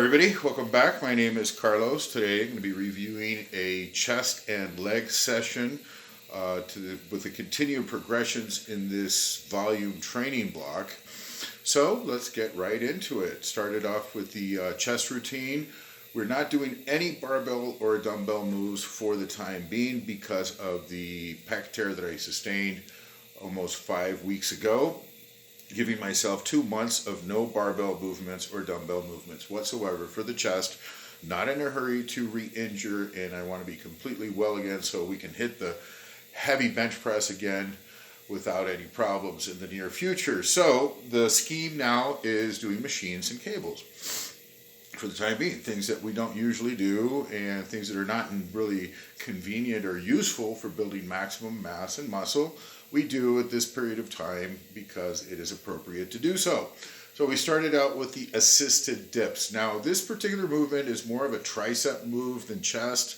everybody, welcome back. My name is Carlos. Today I'm going to be reviewing a chest and leg session with the continued progressions in this volume training block. So let's get right into it. Started off with the chest routine. We're not doing any barbell or dumbbell moves for the time being because of the pec tear that I sustained almost 5 weeks ago, giving myself 2 months of no barbell movements or dumbbell movements whatsoever for the chest. Not in a hurry to re-injure, and I want to be completely well again so we can hit the heavy bench press again without any problems in the near future. So the scheme now is doing machines and cables for the time being, things that we don't usually do and things that are not really convenient or useful for building maximum mass and muscle. We do at this period of time because it is appropriate to do so. So we started out with the assisted dips. Now this particular movement is more of a tricep move than chest,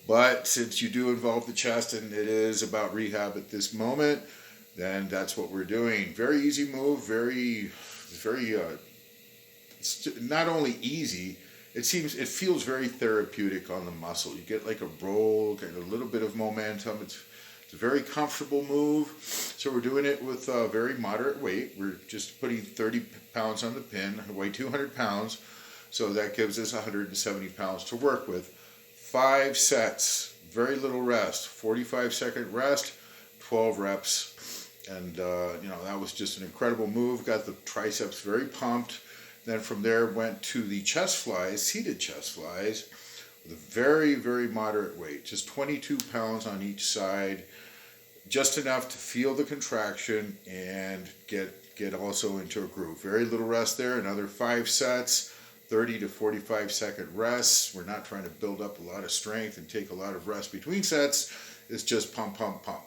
but since you do involve the chest and it is about rehab at this moment, then that's what we're doing. Very easy move, very not only easy, it feels very therapeutic on the muscle. You get like a roll, get a little bit of momentum. It's a very comfortable move. So we're doing it with a very moderate weight. We're just putting 30 pounds on the pin. I weigh 200 pounds, so that gives us 170 pounds to work with. 5 sets, very little rest, 45-second rest, 12 reps. And, that was just an incredible move. Got the triceps very pumped. Then from there went to the chest flies, seated chest flies, with a very, very moderate weight, just 22 pounds on each side, just enough to feel the contraction and get also into a groove. Very little rest there, another 5 sets, 30 to 45-second rests. We're not trying to build up a lot of strength and take a lot of rest between sets. It's just pump, pump, pump.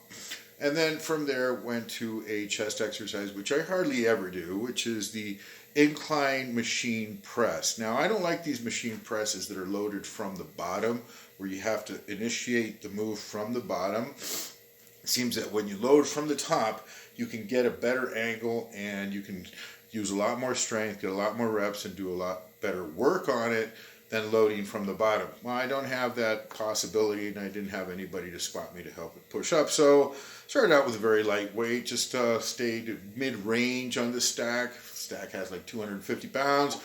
And then from there went to a chest exercise, which I hardly ever do, which is the incline machine press. Now, I don't like these machine presses that are loaded from the bottom, where you have to initiate the move from the bottom. It seems that when you load from the top, you can get a better angle and you can use a lot more strength, get a lot more reps, and do a lot better work on it than loading from the bottom. Well, I don't have that possibility, and I didn't have anybody to spot me to help it push up. So started out with a very light weight, just stayed mid-range on the stack. Stack has like 250 pounds,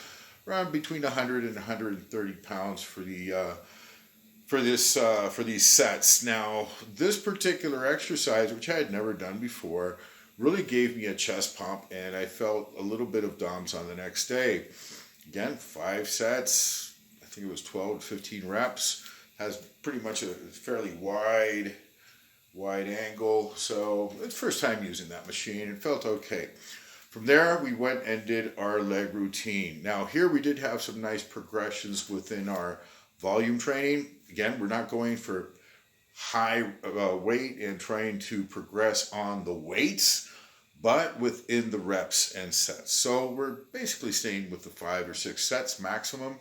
around between 100 and 130 pounds for these sets. Now, this particular exercise, which I had never done before, really gave me a chest pump, and I felt a little bit of DOMS on the next day. Again, 5 sets, I think it was 12 to 15 reps, has pretty much a fairly wide angle, so it's first time using that machine. It felt okay. From there, we went and did our leg routine. Now here we did have some nice progressions within our volume training. Again, we're not going for high weight and trying to progress on the weights, but within the reps and sets. So we're basically staying with the 5 or 6 sets maximum.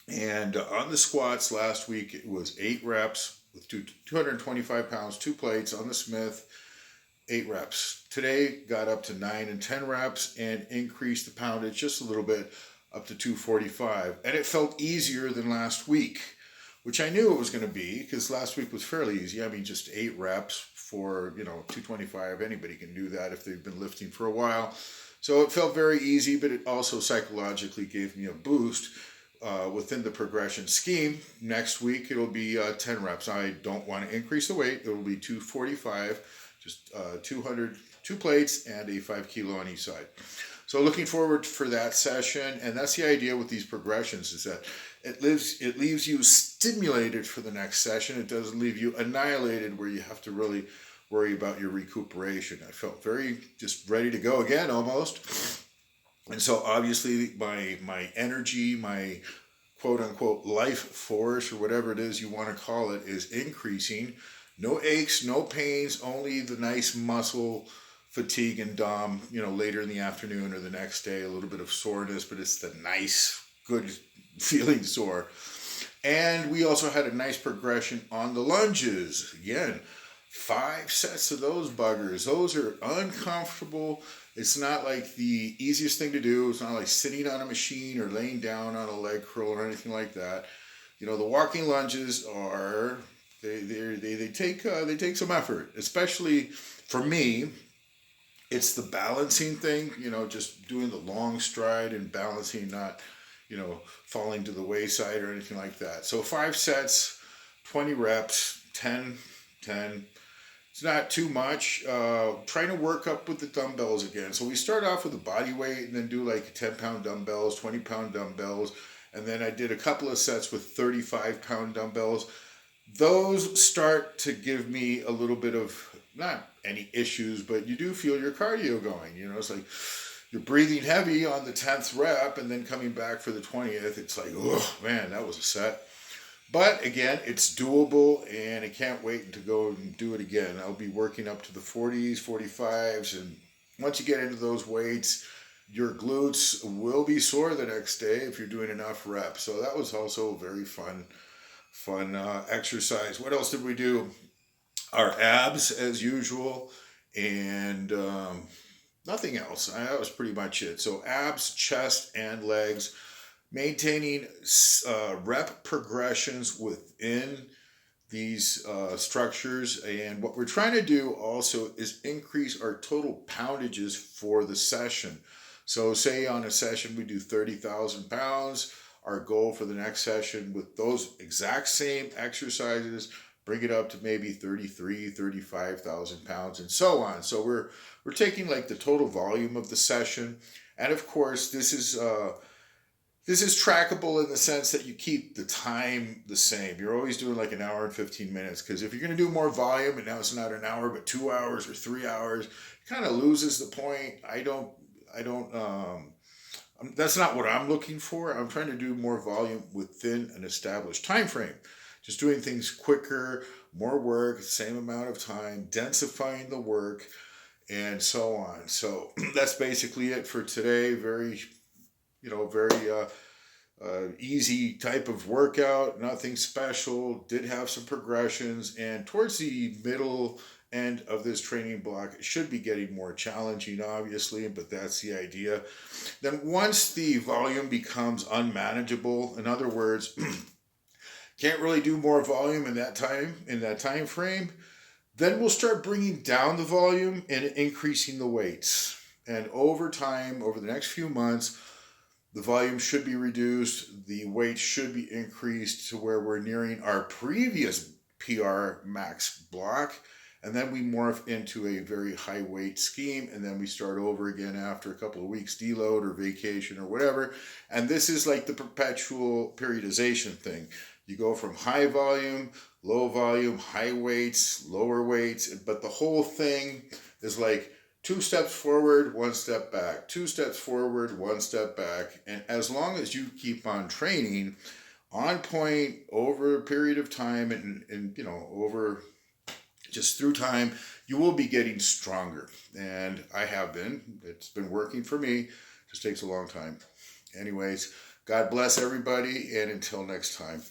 And on the squats last week, it was 8 reps with 225 pounds, 2 plates on the Smith, 8 reps. Today got up to 9 and 10 reps and increased the poundage just a little bit up to 245. And it felt easier than last week, which I knew it was going to be because last week was fairly easy. I mean, just 8 reps for, 225. Anybody can do that if they've been lifting for a while. So it felt very easy, but it also psychologically gave me a boost within the progression scheme. Next week, it'll be 10 reps. I don't want to increase the weight. It will be 245, just 2 plates and a 5 kilo on each side. So looking forward for that session, and that's the idea with these progressions, is that it leaves you stimulated for the next session. It doesn't leave you annihilated where you have to really worry about your recuperation. I felt very just ready to go again almost. And so obviously my energy, my quote unquote life force, or whatever it is you want to call it, is increasing. No aches, no pains, only the nice muscle fatigue and DOM, later in the afternoon or the next day, a little bit of soreness, but it's the nice, good feeling sore. And we also had a nice progression on the lunges. Again, 5 sets of those buggers. Those are uncomfortable. It's not like the easiest thing to do. It's not like sitting on a machine or laying down on a leg curl or anything like that. You know, the walking lunges are they take some effort, especially for me. It's the balancing thing, you know, just doing the long stride and balancing, not, you know, falling to the wayside or anything like that. So 5 sets, 20 reps, 10, 10. It's not too much. Trying to work up with the dumbbells again. So we start off with the body weight and then do like 10-pound dumbbells, 20-pound dumbbells. And then I did a couple of sets with 35-pound dumbbells. Those start to give me a little bit of, not any issues, but you do feel your cardio going. You know, it's like you're breathing heavy on the 10th rep and then coming back for the 20th. It's like, oh man, that was a set. But again, it's doable and I can't wait to go and do it again. I'll be working up to the 40s, 45s. And once you get into those weights, your glutes will be sore the next day if you're doing enough reps. So that was also a very fun exercise. What else did we do? Our abs as usual, and nothing else. That was pretty much it. So abs, chest, and legs, maintaining rep progressions within these structures. And what we're trying to do also is increase our total poundages for the session. So say on a session we do 30,000 pounds. Our goal for the next session with those exact same exercises, bring it up to maybe 33, 35,000 pounds and so on. So we're taking like the total volume of the session. And of course, this is trackable in the sense that you keep the time the same. You're always doing like an hour and 15 minutes, because if you're going to do more volume and now it's not an hour but 2 hours or 3 hours, it kind of loses the point. That's not what I'm looking for. I'm trying to do more volume within an established time frame. Just doing things quicker, more work, same amount of time, densifying the work, and so on. So that's basically it for today. Very easy type of workout, nothing special. Did have some progressions, and towards the middle end of this training block, it should be getting more challenging, obviously, but that's the idea. Then once the volume becomes unmanageable, in other words, can't really do more volume in that time frame, then we'll start bringing down the volume and increasing the weights. And over time, over the next few months, the volume should be reduced, the weight should be increased to where we're nearing our previous PR max block, and then we morph into a very high weight scheme, and then we start over again after a couple of weeks deload or vacation or whatever. And this is like the perpetual periodization thing. You go from high volume, low volume, high weights, lower weights, but the whole thing is like 2 steps forward, 1 step back, 2 steps forward, 1 step back. And as long as you keep on training on point over a period of time and over just through time, you will be getting stronger. And I have been. It's been working for me. Just takes a long time. Anyways, God bless everybody, and until next time.